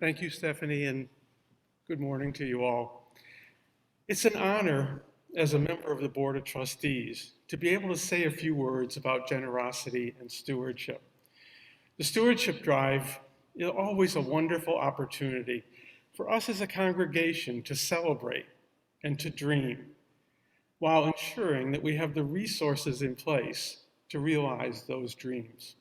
Thank you, Stephanie, and good morning to you all. It's an honor as a member of the Board of Trustees to be able to say a few words about generosity and stewardship. The Stewardship Drive is always a wonderful opportunity for us as a congregation to celebrate and to dream while ensuring that we have the resources in place to realize those dreams.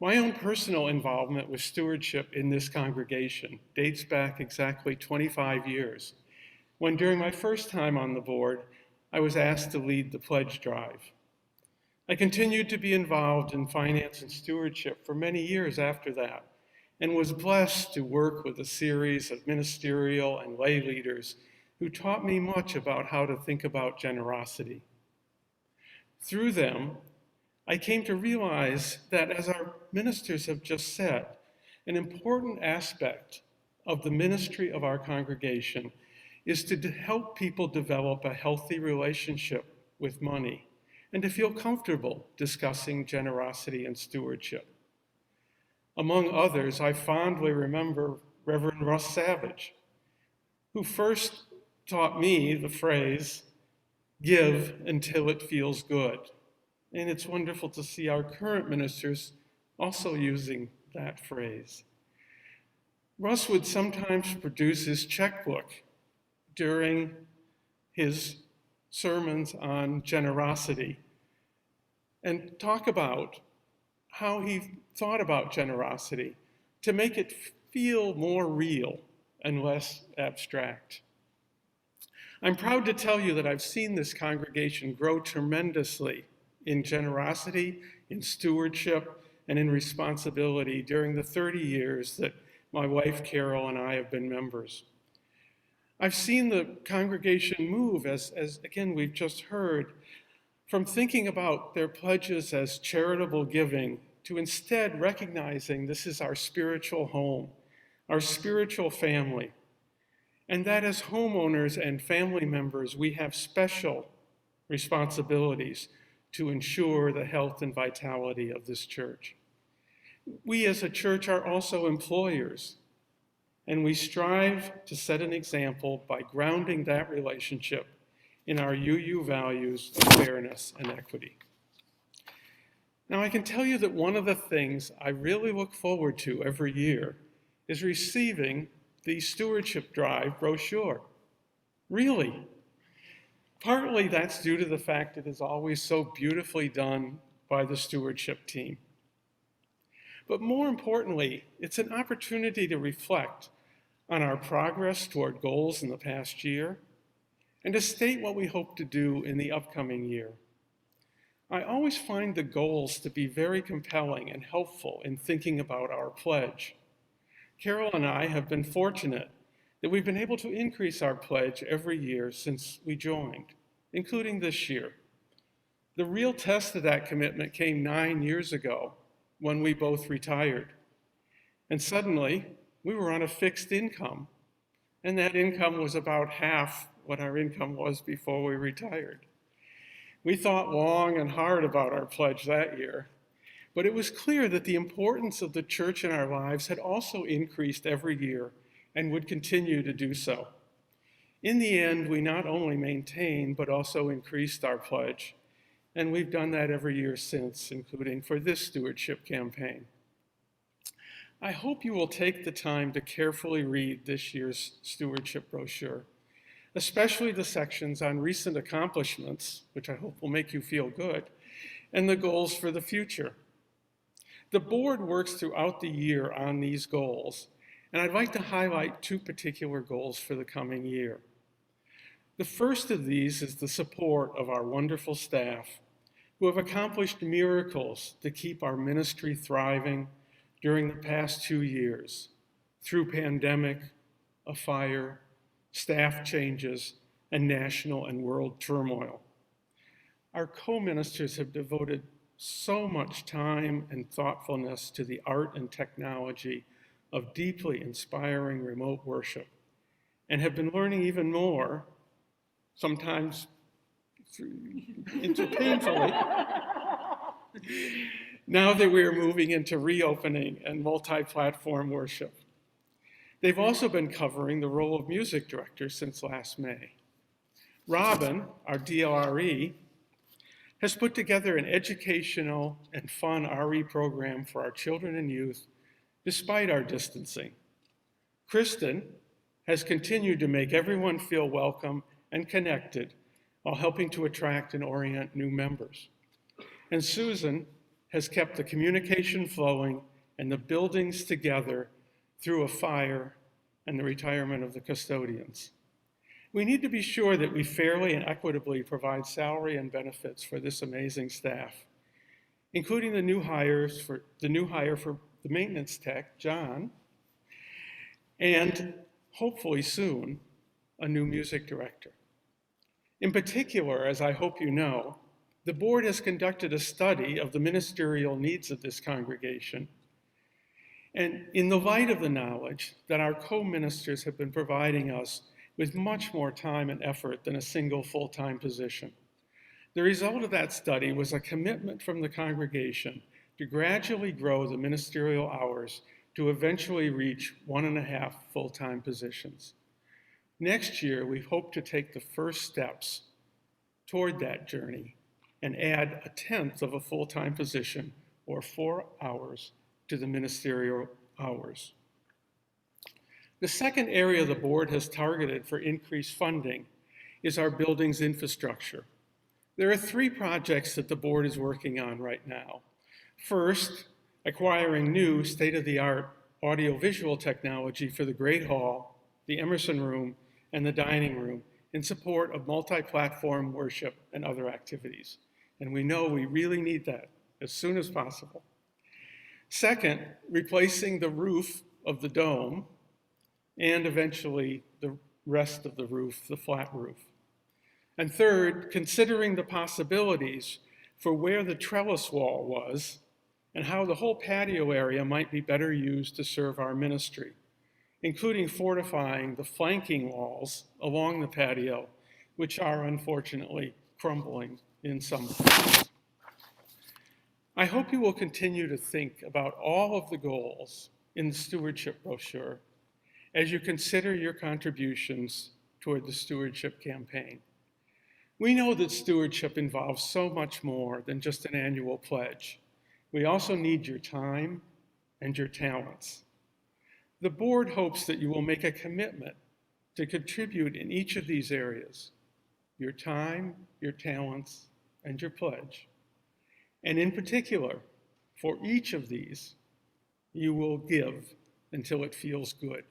My own personal involvement with stewardship in this congregation dates back exactly 25 years, when during my first time on the board, I was asked to lead the pledge drive. I continued to be involved in finance and stewardship for many years after that, and was blessed to work with a series of ministerial and lay leaders who taught me much about how to think about generosity. Through them, I came to realize that, as our ministers have just said, an important aspect of the ministry of our congregation is to help people develop a healthy relationship with money and to feel comfortable discussing generosity and stewardship. Among others, I fondly remember Reverend Russ Savage, who first taught me the phrase, "Give until it feels good." And it's wonderful to see our current ministers also using that phrase. Russ would sometimes produce his checkbook during his sermons on generosity and talk about how he thought about generosity to make it feel more real and less abstract. I'm proud to tell you that I've seen this congregation grow tremendously in generosity, in stewardship, and in responsibility during the 30 years that my wife Carol and I have been members. I've seen the congregation move, as again we've just heard, from thinking about their pledges as charitable giving to instead recognizing this is our spiritual home, our spiritual family, and that as homeowners and family members, we have special responsibilities to ensure the health and vitality of this church. We as a church are also employers, and we strive to set an example by grounding that relationship in our UU values of fairness and equity. Now, I can tell you that one of the things I really look forward to every year is receiving the Stewardship Drive brochure. Really. Partly that's due to the fact it is always so beautifully done by the stewardship team. But more importantly, it's an opportunity to reflect on our progress toward goals in the past year and to state what we hope to do in the upcoming year. I always find the goals to be very compelling and helpful in thinking about our pledge. Carol and I have been fortunate that we've been able to increase our pledge every year since we joined, including this year. The real test of that commitment came 9 years ago when we both retired. And suddenly, we were on a fixed income, and that income was about half what our income was before we retired. We thought long and hard about our pledge that year, but it was clear that the importance of the church in our lives had also increased every year and would continue to do so. In the end, we not only maintained, but also increased our pledge, and we've done that every year since, including for this stewardship campaign. I hope you will take the time to carefully read this year's stewardship brochure, especially the sections on recent accomplishments, which I hope will make you feel good, and the goals for the future. The board works throughout the year on these goals, and I'd like to highlight 2 particular goals for the coming year. The first of these is the support of our wonderful staff who have accomplished miracles to keep our ministry thriving during the past 2 years through pandemic, a fire, staff changes, and national and world turmoil. Our co-ministers have devoted so much time and thoughtfulness to the art and technology of deeply inspiring remote worship, and have been learning even more, sometimes painfully, now that we are moving into reopening and multi-platform worship. They've also been covering the role of music directors since last May. Robin, our DLRE, has put together an educational and fun RE program for our children and youth despite our distancing. Kristen has continued to make everyone feel welcome and connected while helping to attract and orient new members. And Susan has kept the communication flowing and the buildings together through a fire and the retirement of the custodians. We need to be sure that we fairly and equitably provide salary and benefits for this amazing staff, including the new hire for the maintenance tech, John, and hopefully soon, a new music director. In particular, as I hope you know, the board has conducted a study of the ministerial needs of this congregation. And in the light of the knowledge that our co-ministers have been providing us with much more time and effort than a single full-time position, the result of that study was a commitment from the congregation to gradually grow the ministerial hours to eventually reach 1.5 full-time positions. Next year, we hope to take the first steps toward that journey and add 1/10 of a full-time position, or 4 hours, to the ministerial hours. The second area the board has targeted for increased funding is our building's infrastructure. There are 3 projects that the board is working on right now. First, acquiring new state-of-the-art audiovisual technology for the Great Hall, the Emerson Room, and the dining room in support of multi-platform worship and other activities. And we know we really need that as soon as possible. Second, replacing the roof of the dome and eventually the rest of the roof, the flat roof. And third, considering the possibilities for where the trellis wall was and how the whole patio area might be better used to serve our ministry, including fortifying the flanking walls along the patio, which are unfortunately crumbling in some places. I hope you will continue to think about all of the goals in the stewardship brochure as you consider your contributions toward the stewardship campaign. We know that stewardship involves so much more than just an annual pledge. We also need your time and your talents. The board hopes that you will make a commitment to contribute in each of these areas: your time, your talents, and your pledge. And in particular, for each of these, you will give until it feels good.